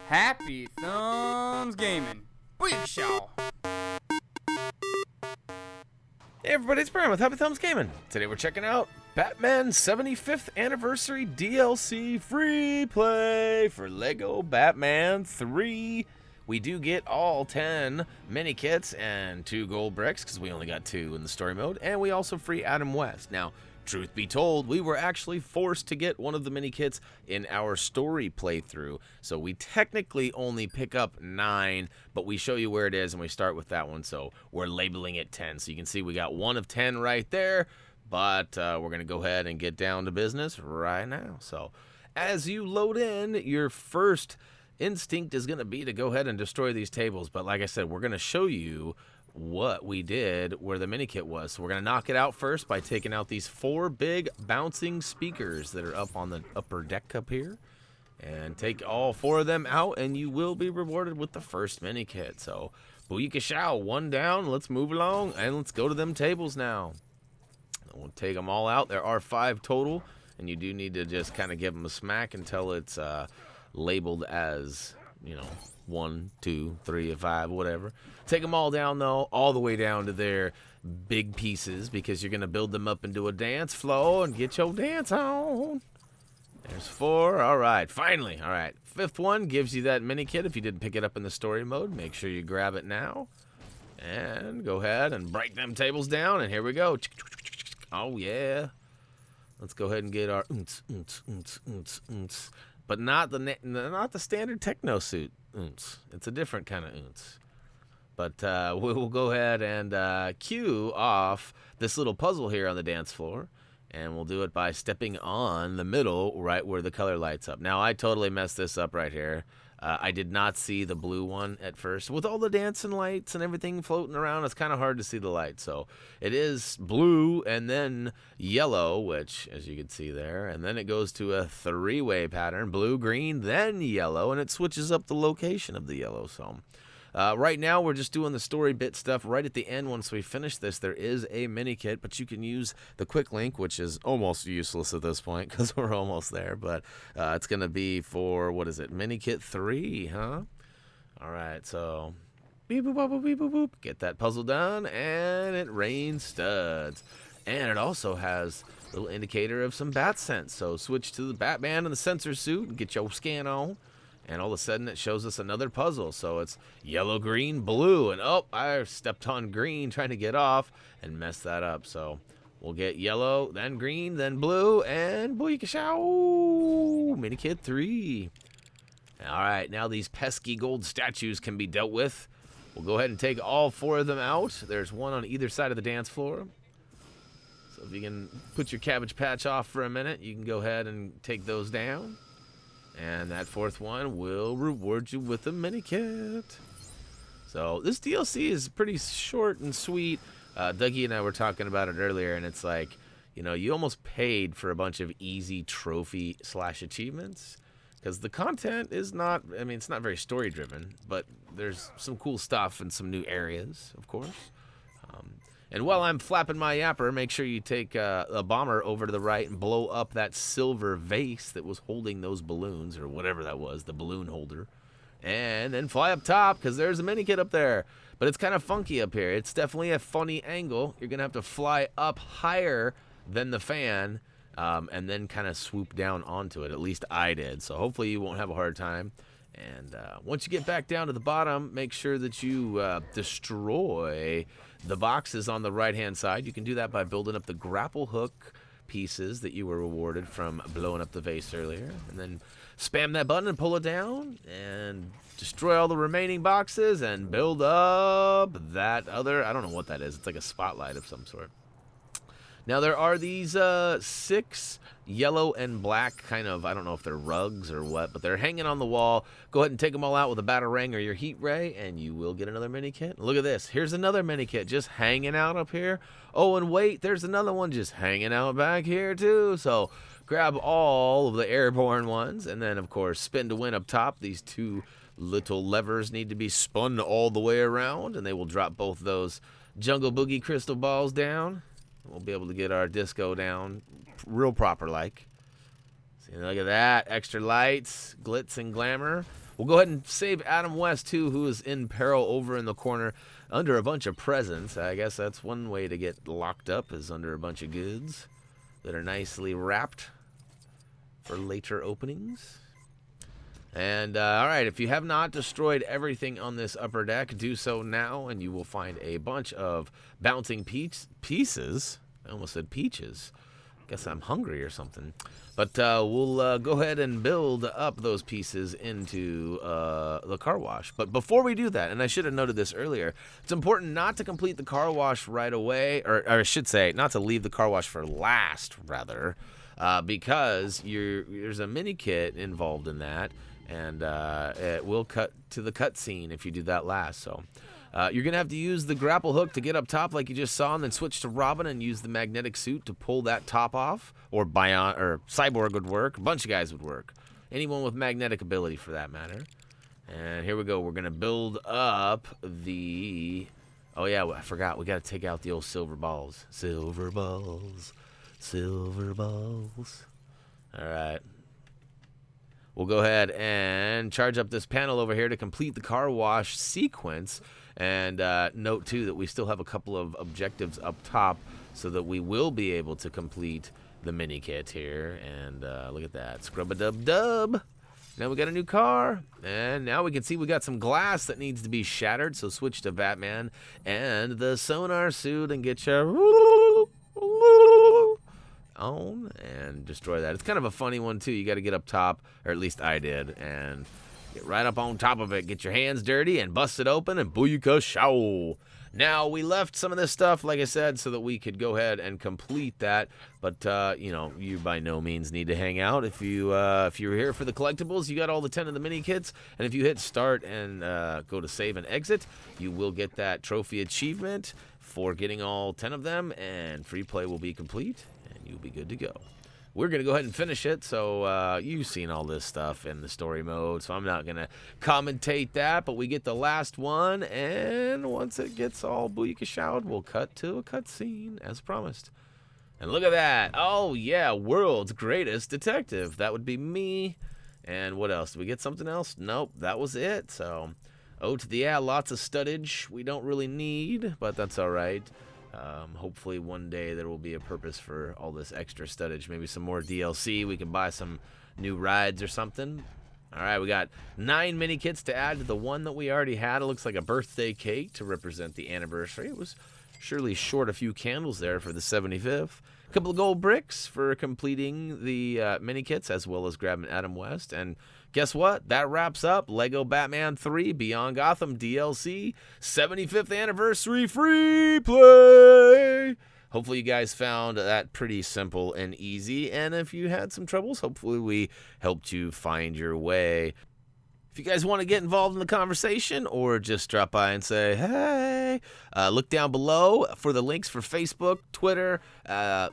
Happy Thumbs Gaming. Big show. Hey everybody, it's Peril with Happy Thumbs Gaming. Today we're checking out Batman 75th Anniversary DLC free play for Lego Batman 3. We do get all 10 mini kits and 2 gold bricks because we only got 2 in the story mode, and we also free Adam West. Now, truth be told, we were actually forced to get one of the mini kits in our story playthrough, so we technically only pick up 9, but we show you where it is and we start with that one, so we're labeling it 10. So you can see we got 1 of 10 right there, but we're going to go ahead and get down to business right now. So as you load in, your first instinct is going to be to go ahead and destroy these tables, but like I said, we're going to show you what we did where the mini kit was. So we're going to knock it out first by taking out these 4 big bouncing speakers that are up on the upper deck up here, and take all 4 of them out and you will be rewarded with the first mini kit. So booyaka shao, 1 down. Let's move along and let's go to them tables now. We'll take them all out. There are 5 total, and you do need to just kind of give them a smack until it's labeled as, you know, 1, 2, 3, 5, whatever. Take them all down, though, all the way down to their big pieces, because you're going to build them up into a dance floor and get your dance on. There's 4. All right, finally. All right, 5th one gives you that mini kit. If you didn't pick it up in the story mode, make sure you grab it now. And go ahead and break them tables down, and here we go. Oh, yeah. Let's go ahead and get our but not the standard techno suit It's a different kind of But we'll go ahead and cue off this little puzzle here on the dance floor, and we'll do it by stepping on the middle right where the color lights up. Now, I totally messed this up right here. I did not see the blue one at first. With all the dancing lights and everything floating around, it's kind of hard to see the light. So it is blue and then yellow, which, as you can see there, and then it goes to a 3-way pattern, blue, green, then yellow, and it switches up the location of the yellow. So right now, we're just doing the story bit stuff. Right at the end, once we finish this, there is a mini kit, but you can use the quick link, which is almost useless at this point because we're almost there. But it's going to be for, what is it, mini kit 3, huh? All right, so beep boop boop beep boop boop. Get that puzzle done, and it rains studs. And it also has a little indicator of some bat sense. So switch to the Batman in the sensor suit and get your scan on. And all of a sudden, it shows us another puzzle. So it's yellow, green, blue. And, oh, I stepped on green trying to get off and messed that up. So we'll get yellow, then green, then blue, and booyaka shao! Mini kit 3. All right, now these pesky gold statues can be dealt with. We'll go ahead and take all 4 of them out. There's 1 on either side of the dance floor. So if you can put your Cabbage Patch off for a minute, you can go ahead and take those down. And that 4th one will reward you with a mini kit. So this DLC is pretty short and sweet. Dougie and I were talking about it earlier, and it's like, you know, you almost paid for a bunch of easy trophy/achievements. Because the content is not, I mean, it's not very story driven, but there's some cool stuff and some new areas, of course. And while I'm flapping my yapper, make sure you take a bomber over to the right and blow up that silver vase that was holding those balloons, or whatever that was, the balloon holder. And then fly up top, because there's a mini kit up there. But it's kind of funky up here. It's definitely a funny angle. You're going to have to fly up higher than the fan, and then kind of swoop down onto it. At least I did. So hopefully you won't have a hard time. And once you get back down to the bottom, make sure that you destroy the boxes on the right-hand side. You can do that by building up the grapple hook pieces that you were rewarded from blowing up the vase earlier. And then spam that button and pull it down and destroy all the remaining boxes and build up that other, I don't know what that is. It's like a spotlight of some sort. Now, there are these 6 yellow and black kind of, I don't know if they're rugs or what, but they're hanging on the wall. Go ahead and take them all out with a batarang or your heat ray, and you will get another mini kit. Look at this. Here's another mini kit just hanging out up here. Oh, and wait, there's another one just hanging out back here, too. So grab all of the airborne ones, and then, of course, spin to win up top. These 2 little levers need to be spun all the way around, and they will drop both those Jungle Boogie crystal balls down. We'll be able to get our disco down real proper like. See, look at that. Extra lights, glitz and glamour. We'll go ahead and save Adam West, too, who is in Peril over in the corner under a bunch of presents. I guess that's one way to get locked up, is under a bunch of goods that are nicely wrapped for later openings. And, all right, if you have not destroyed everything on this upper deck, do so now, and you will find a bunch of bouncing pieces. I almost said peaches. Guess I'm hungry or something. But we'll go ahead and build up those pieces into the car wash. But before we do that, and I should have noted this earlier, it's important not to complete the car wash right away, or I should say, not to leave the car wash for last, rather, because there's a mini kit involved in that. And it will cut to the cutscene if you do that last. So you're going to have to use the grapple hook to get up top like you just saw, and then switch to Robin and use the magnetic suit to pull that top off. Or Cyborg would work. A bunch of guys would work. Anyone with magnetic ability for that matter. And here we go. We're going to build up the... Oh, yeah, I forgot. We got to take out the old silver balls. Silver balls. Silver balls. All right. We'll go ahead and charge up this panel over here to complete the car wash sequence. And note, too, that we still have a couple of objectives up top so that we will be able to complete the mini kit here. And look at that. Scrub-a-dub-dub. Now we got a new car. And now we can see we got some glass that needs to be shattered. So switch to Batman and the sonar suit and get your... on and destroy that. It's kind of a funny one too. You got to get up top, or at least I did, and get right up on top of it. Get your hands dirty and bust it open and booyaka show. Now we left some of this stuff, like I said, so that we could go ahead and complete that. But you know, you by no means need to hang out. If you're here for the collectibles, you got all the 10 of the mini kits, and if you hit start and go to save and exit, you will get that trophy achievement for getting all 10 of them, and free play will be complete. You'll be good to go. We're going to go ahead and finish it, so you've seen all this stuff in the story mode, so I'm not going to commentate that, but we get the last one, and once it gets all booyaka-showed, we'll cut to a cutscene, as promised. And look at that. Oh, yeah, world's greatest detective. That would be me. And what else? Did we get something else? Nope, that was it. So, lots of studdage we don't really need, but that's all right. Hopefully one day there will be a purpose for all this extra studdage. Maybe some more DLC. We can buy some new rides or something. All right, we got 9 mini kits to add to the one that we already had. It looks like a birthday cake to represent the anniversary. It was surely short a few candles there for the 75th. A couple of gold bricks for completing the mini kits, as well as grabbing Adam West. And guess what? That wraps up Lego Batman 3 Beyond Gotham DLC 75th Anniversary Free Play. Hopefully you guys found that pretty simple and easy. And if you had some troubles, hopefully we helped you find your way. If you guys want to get involved in the conversation or just drop by and say, hey, look down below for the links for Facebook, Twitter,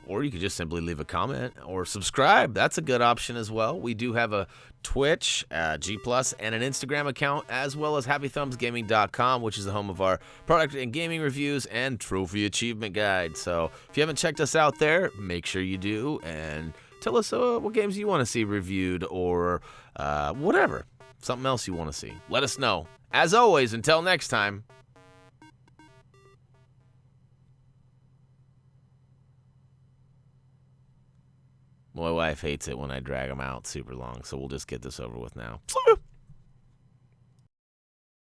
or you could just simply leave a comment or subscribe. That's a good option as well. We do have a Twitch, G+, and an Instagram account, as well as HappyThumbsGaming.com, which is the home of our product and gaming reviews and trophy achievement guide. So if you haven't checked us out there, make sure you do, and tell us what games you want to see reviewed or whatever. Something else you want to see. Let us know. As always, until next time. My wife hates it when I drag them out super long, so we'll just get this over with now.